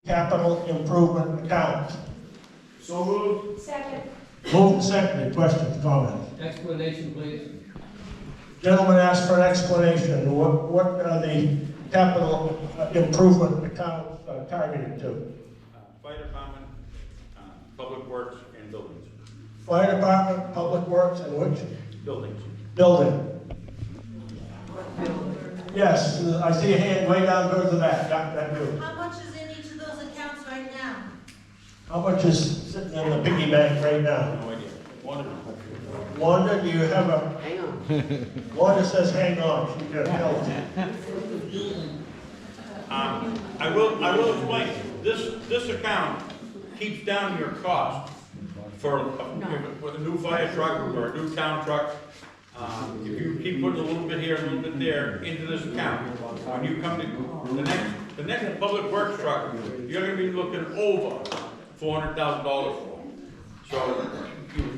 capital improvement account. So moved. Second. Moved and seconded. Questions, comments? Explanation, please. Gentleman asked for an explanation. What are the capital improvement accounts targeted to? Fire department, public works, and buildings. Fire department, public works, and which? Buildings. Building. Yes, I see a hand way down towards the back. That do. How much is in each of those accounts right now? How much is sitting in the piggy bank right now? No idea. Wonderful. Wanda, do you have a? Hang on. Wanda says, hang on. She can tell us. I will explain. This account keeps down your cost for with a new fire truck or a new town truck. If you keep putting a little bit here, a little bit there into this account, when you come to the next public works truck, you're going to be looking over $400,000 for. So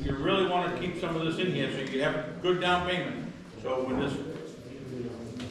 you really want to keep some of this in here so you have a good down payment. So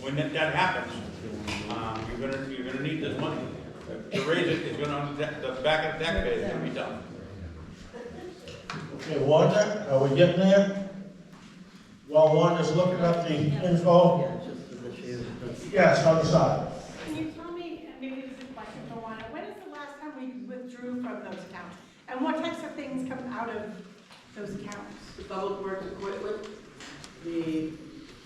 when that happens, you're gonna need this money. To raise it is gonna the back of the taxpayer is gonna be tough. Okay, Wanda, are we getting there? While Wanda's looking up the info? Yeah, just for this year. Yes, on the side. Can you tell me, maybe this is a question for Wanda, when is the last time we withdrew from those accounts? And what types of things come out of those accounts? The public works equipment, the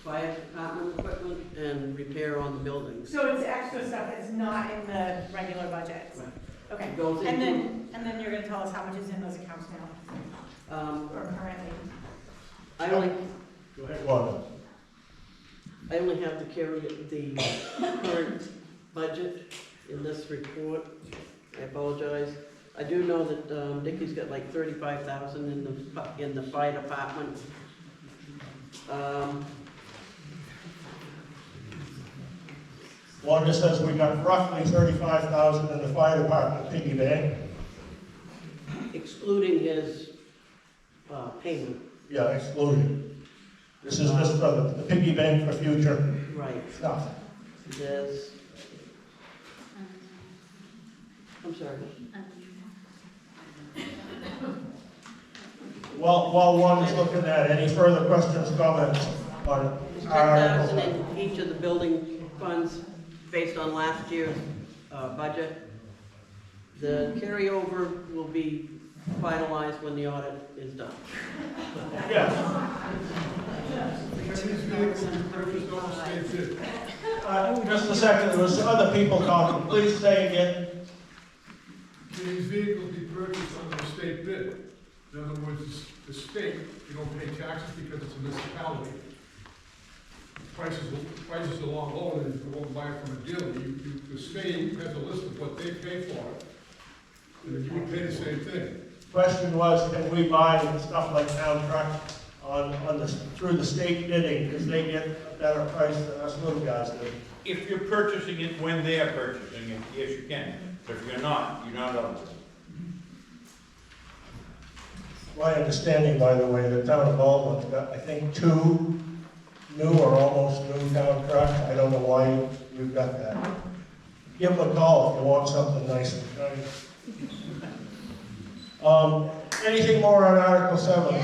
fire department equipment, and repair on the buildings. So it's extra stuff that's not in the regular budget? Right. Okay, It goes and into- then you're gonna tell us how much is in those accounts now, or currently? I only Go ahead, Wanda. have to carry the current budget in this report. I apologize. I do know that Dickie's got like 35,000 in the fire department. Wanda says we got roughly 35,000 in the fire department piggy bank. Excluding his payment. Yeah, excluded. This is just for the piggy bank for future Right. stuff. There's, I'm sorry. While Wanda's looking at it, any further questions, comments on There's our 10,000 article? in each of the building funds based on last year's budget. The carryover will be finalized when the audit is done. Yes. Just a second, there was other people talking. Please say again. Can these vehicles be purchased under a state bid? In other words, the state, you don't pay taxes because it's a municipality. Prices are a lot lower than if you go and buy it from a dealer. The state has a list of what they pay for it, and you would pay the same thing. Question was, can we buy stuff like town truck through the state bidding, because they get a better price than us little guys do? If you're purchasing it when they are purchasing it, yes, you can. But if you're not eligible. My understanding, by the way, the town of Baldwin's got, I think, 2 new or almost new town trucks. I don't know why you've got that. Give them a call if you want something nice and shiny. Anything more on Article 7?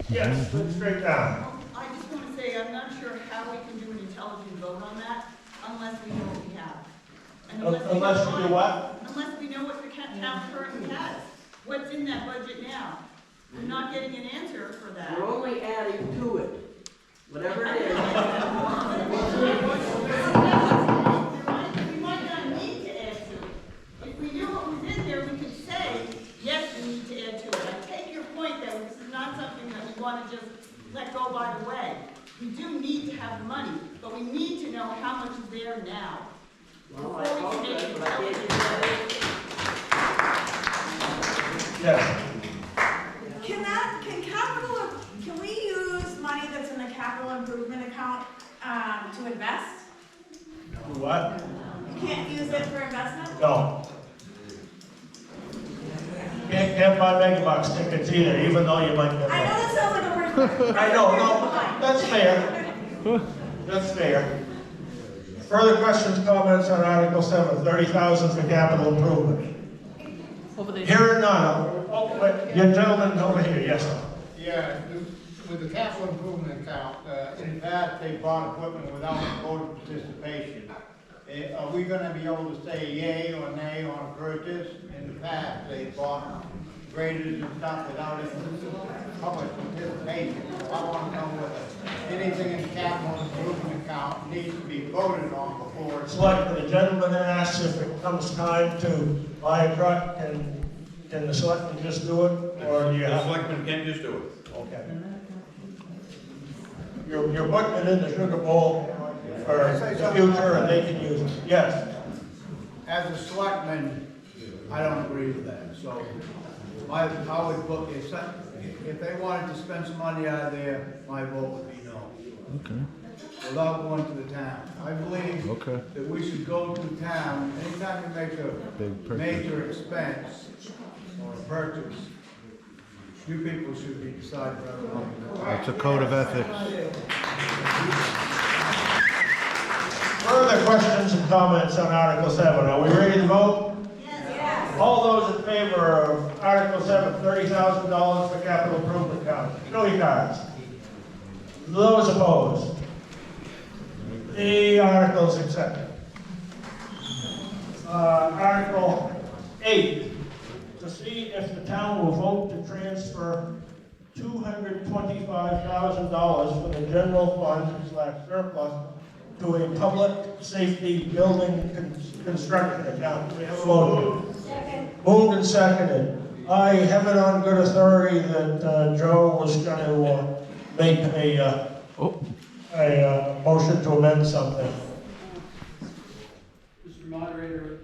Yes, put it straight down. I just want to say, I'm not sure how we can do an intelligent vote on that unless we know what we have. And Unless you do what? Unless we know what the town currently has. What's in that budget now? We're not getting an answer for that. We're only adding to it, whatever it is. We might not need to add to it. If we knew what was in there, we could say, yes, we need to add to it. I take your point that this is not something that we want to just let go by the way. We do need to have the money, but we need to know how much is there now. Well, I apologize, but I can't give you that. Yes. Can we use money that's in the capital improvement account, to invest? Do what? You can't use it for investment? No. Can't buy megabox tickets either, even though you might get I know one. that sounds like a word. I know, no, that's fair. That's fair. Further questions, comments on Article 7, 30,000 for capital improvement? Over there. Hearing none. Oh, wait, your gentleman over here, yes, sir. Yeah, with the capital improvement account, in the past, they bought equipment without voter participation. Are we gonna be able to say yay or nay on a purchase? In the past, they bought graders and stuff without any public participation. So I wanna know whether anything in the capital improvement account needs to be voted on before it's. It's like the gentleman asked if it comes time to buy a truck, and can the selectmen just do it, or do you The have? selectmen can just do it. Okay. You're putting it in the sugar bowl for the future, and they can use it. Yes. As a selectman, I don't agree with that, so I would vote, if they wanted to spend some money out of there, my vote would be no. Okay. Without going to the town. I believe Okay. that we should go to town, anytime you make Big a purchase. major expense or a purchase, you people should be deciding whether or not. That's a code of ethics. Further questions and comments on Article 7? Are we ready to vote? Yes. All those in favor of Article 7, $30,000 for capital improvement account, show your cards. Those opposed? The article is accepted. Article 8, to see if the town will vote to transfer $225,000 from the general fund / surplus to a public safety building construction account. We have a motion. Moved and seconded. I have it on good authority that Joe was going to make a motion to amend something. Mr. Moderator,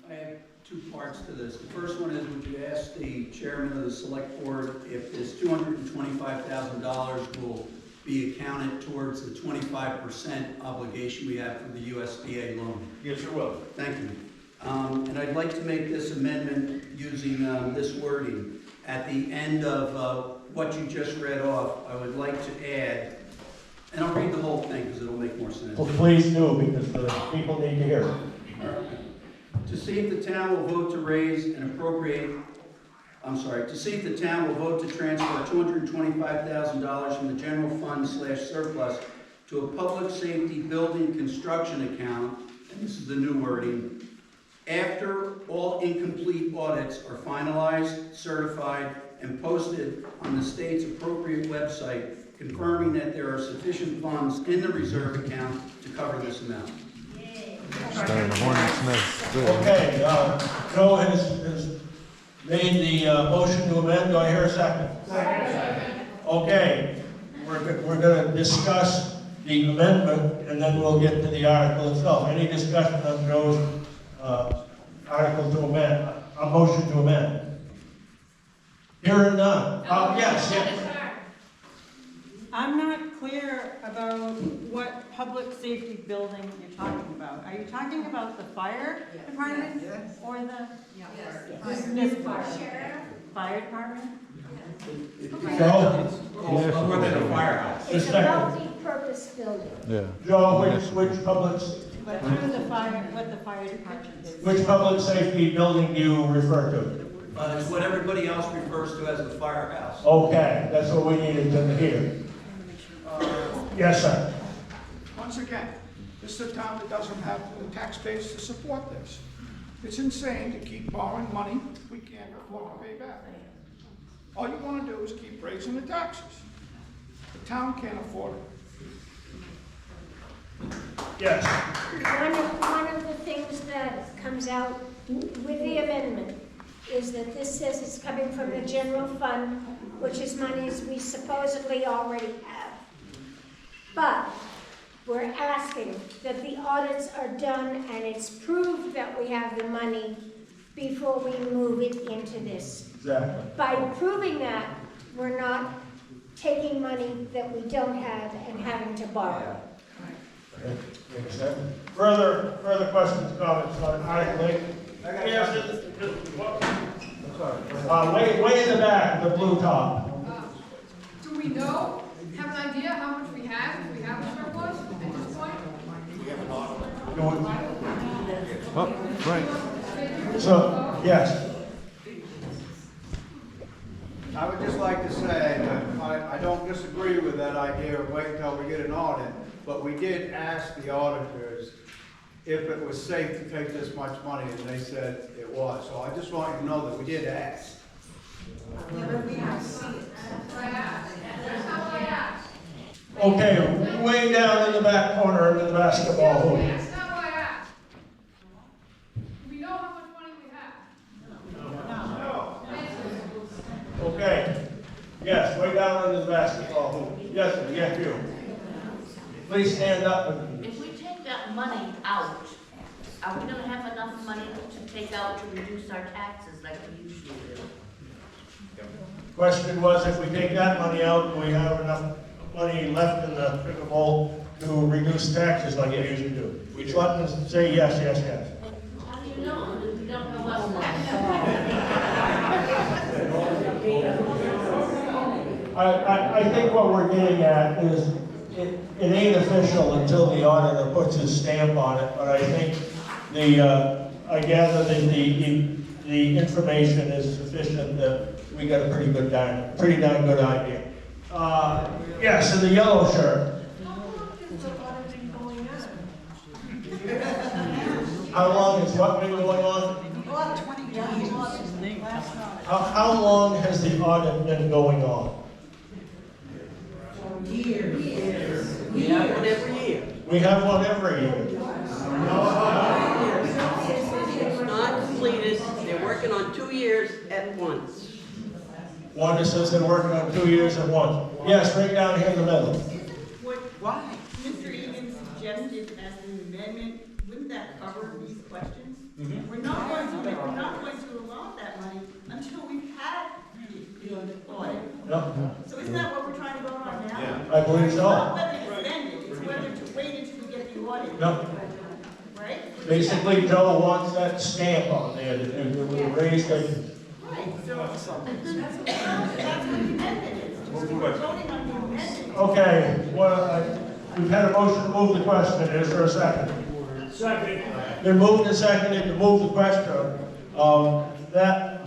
I have two parts to this. The first one is, would you ask the chairman of the select board if this $225,000 will be accounted towards the 25% obligation we have from the USDA loan? Yes, it will. Thank you. And I'd like to make this amendment using this wording. At the end of what you just read off, I would like to add, and I'll read the whole thing because it'll make more sense. Well, please do, because the people need to hear it. To see if the town will vote to raise and appropriate, to see if the town will vote to transfer $225,000 from the general fund / surplus to a public safety building construction account, and this is the new wording, after all incomplete audits are finalized, certified, and posted on the state's appropriate website, confirming that there are sufficient funds in the reserve account to cover this amount. Starting the hornet's nest. Good. Okay, Joe has made the motion to amend. Do I hear a second? Second. Okay, we're going to discuss the amendment, and then we'll get to the article itself. Any discussion on Joe's article to amend, a motion to amend? Hearing none. Yes. I'm not clear about what public safety building you're talking about. Are you talking about the fire department? Yes. Or the? This This Sheriff? fire department? Joe? More than a firehouse. The It's a second. multi-purpose building. Yeah. Joe, which public But through the fire, what the fire department is. Which public safety building do you refer to? It's what everybody else refers to as the firehouse. Okay, that's what we needed to hear. Yes, sir. Once again, this is a town that doesn't have the tax base to support this. It's insane to keep borrowing money we can't afford to pay back. All you want to do is keep raising the taxes. The town can't afford it. Yes. One of the things that comes out with the amendment is that this says it's coming from the general fund, which is monies we supposedly already have. But we're asking that the audits are done and it's proved that we have the money before we move it into this. Exactly. By proving that, we're not taking money that we don't have and having to borrow. Further questions, comments on Article 8? Yes, way in the back, the blue top. Do we know, have an idea how much we have, if we have a surplus at this point? We have an audit. Oh, right. So, yes. I would just like to say that I don't disagree with that idea of wait until we get an audit, but we did ask the auditors if it was safe to take this much money, and they said it was. So I just want you to know that we did ask. Okay, way down in the back corner in the basketball hoop. That's not what I asked. We know how much money we have. Okay. Yes, way down in the basketball hoop. Yes, sir, yes, you. Please stand up. If we take that money out, are we gonna have enough money to take out to reduce our taxes like we usually do? Question was, if we take that money out, do we have enough money left in the sugar bowl to reduce taxes like it usually do? Each one say yes, yes, yes. How do you know? We don't know what's I think what we're getting at is, it ain't official until the auditor puts his stamp on it, but I think I gather that the information is sufficient that we got a pretty darn good idea. Yes, in the yellow shirt. How long has what been going on? About 22 years. How long has the audit been going on? We have one every year. We have one every year. It's not completed, they're working on 2 years at once. One that says they're working on 2 years at once. Yes, right down here in the middle. What Mr. Egan suggested as an amendment, wouldn't that cover these questions? We're not going to allow that money until we've had the audit. No, So isn't that what we're trying to vote on now? I believe It's not so. whether to spend it, it's whether to wait until we get the audit. No. Right? Basically, Joe wants that stamp on there that we raised it. Right, so that's what the amendment is. We're voting on the amendment. Okay, well, we've had a motion to move the question. Is there a second? Second. Been moved and seconded to move the question. That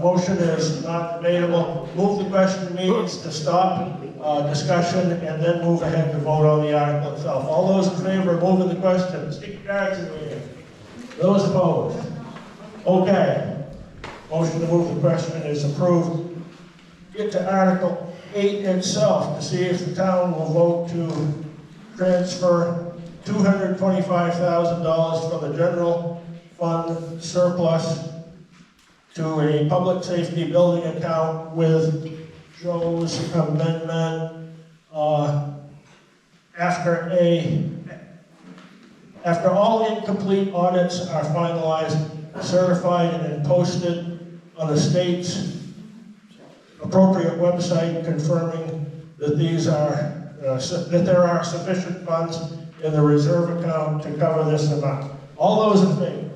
motion is not debatable. Move the question means to stop discussion and then move ahead to vote on the article itself. All those in favor of moving the question, stick your cards in the air. Those opposed? Okay. Motion to move the question is approved. Get to Article 8 itself to see if the town will vote to transfer $225,000 from the general fund surplus to a public safety building account with Joe's amendment after all incomplete audits are finalized, certified, and posted on the state's appropriate website, confirming that that there are sufficient funds in the reserve account to cover this amount. All those in favor?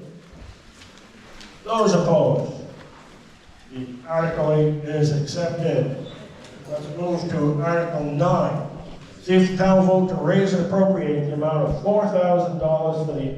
Those opposed? The Article 8 is accepted. Let's move to Article 9. See if the town will vote to raise and appropriate the amount of $4,000 for the